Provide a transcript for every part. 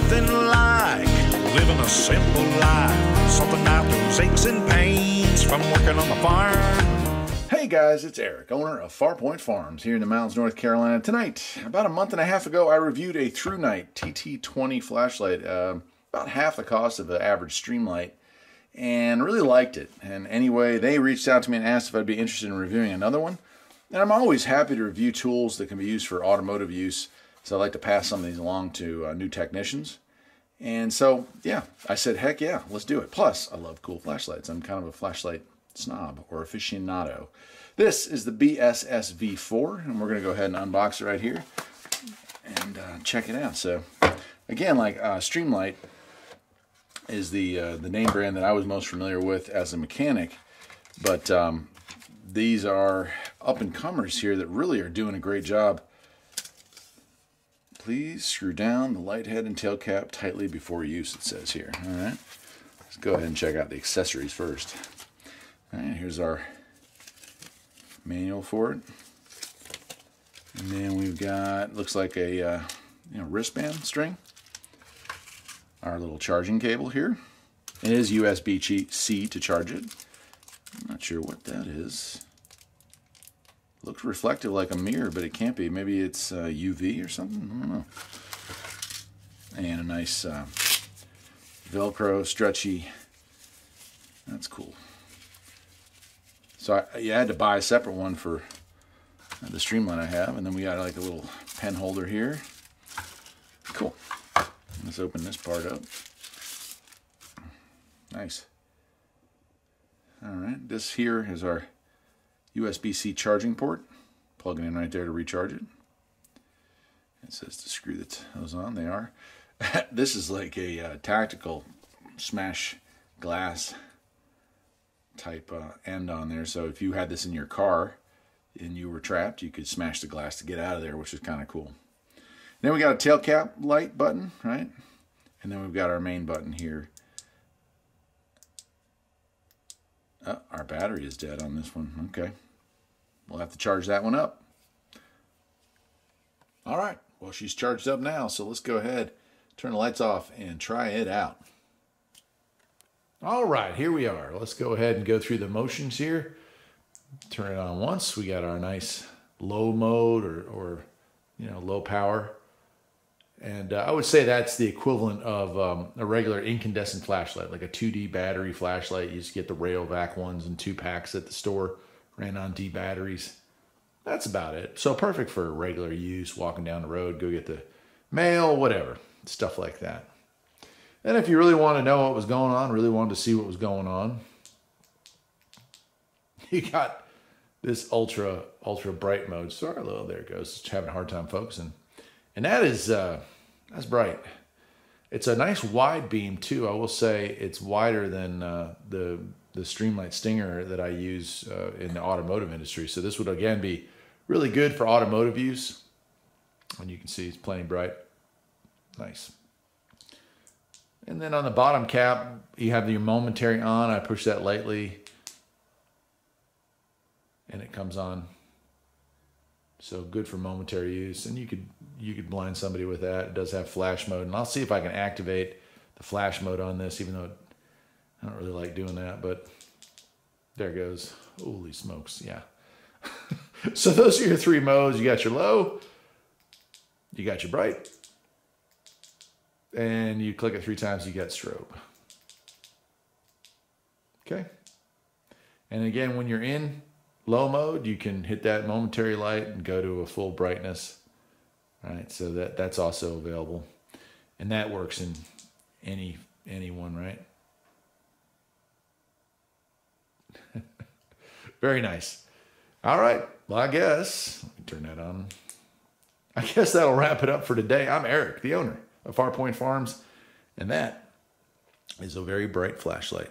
nothing like living a simple life. Something out those aches and pains from working on the farm. Hey guys, it's Eric, owner of Farpoint Farms here in the mountains, North Carolina. Tonight, about a month and a half ago, I reviewed a Thrunite TT20 flashlight, about half the cost of the average Streamlight, and really liked it. And anyway, they reached out to me and asked if I'd be interested in reviewing another one. And I'm always happy to review tools that can be used for automotive use, so I like to pass some of these along to new technicians. And so, yeah, I said, heck yeah, let's do it. Plus, I love cool flashlights. I'm kind of a flashlight snob or aficionado. This is the BSS V4, and we're going to go ahead and unbox it right here and check it out. So, again, like Streamlight is the name brand that I was most familiar with as a mechanic, but these are up-and-comers here that really are doing a great job. Please screw down the light head and tail cap tightly before use, it says here. All right, let's go ahead and check out the accessories first. All right, here's our manual for it. And then we've got, looks like a wristband string. Our little charging cable here. It is USB-C to charge it. I'm not sure what that is. Looks reflective like a mirror, but it can't be. Maybe it's UV or something. I don't know. And a nice Velcro, stretchy. That's cool. So you had to buy a separate one for the Streamlight I have, and then we got like a little pen holder here. Cool. Let's open this part up. Nice. All right, this here is our USB-C charging port. Plug it in right there to recharge it. It says to screw those on. They are. This is like a tactical smash glass type end on there. So if you had this in your car and you were trapped, you could smash the glass to get out of there, which is kind of cool. Then we got a tail cap light button, right? And then we've got our main button here. Oh, our battery is dead on this one. Okay. We'll have to charge that one up. All right. Well, she's charged up now, so let's go ahead, turn the lights off, and try it out. All right, here we are. Let's go ahead and go through the motions here. Turn it on once. We got our nice low mode or low power. And I would say that's the equivalent of a regular incandescent flashlight, like a 2D battery flashlight. You just get the Rayovac ones in 2 packs at the store, ran on D batteries. That's about it. So perfect for regular use, walking down the road, go get the mail, whatever, stuff like that. And if you really want to know what was going on, really wanted to see what was going on, you got this ultra bright mode. Sorry, there it goes. Just having a hard time focusing. And that is, that's bright. It's a nice wide beam too. I will say it's wider than the Streamlight Stinger that I use in the automotive industry. So this would again be really good for automotive use. And you can see it's plenty bright. Nice. And then on the bottom cap, you have your momentary on. I push that lightly and it comes on. So good for momentary use, and you could blind somebody with that. It does have flash mode, and I'll see if I can activate the flash mode on this, even though I don't really like doing that, but there it goes. Holy smokes, yeah. So those are your 3 modes. You got your low, you got your bright, and you click it 3 times, you got strobe. Okay. And again, when you're in low mode, you can hit that momentary light and go to a full brightness. All right, so that's also available. And that works in any one, right? Very nice. All right, well, I guess, let me turn that on. I guess that'll wrap it up for today. I'm Eric, the owner of Farpoint Farms, and that is a very bright flashlight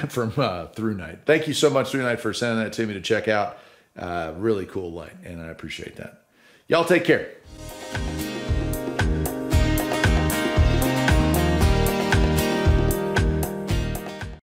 from Thrunite. Thank you so much, Thrunite, for sending that to me to check out. Really cool light, and I appreciate that. Y'all take care.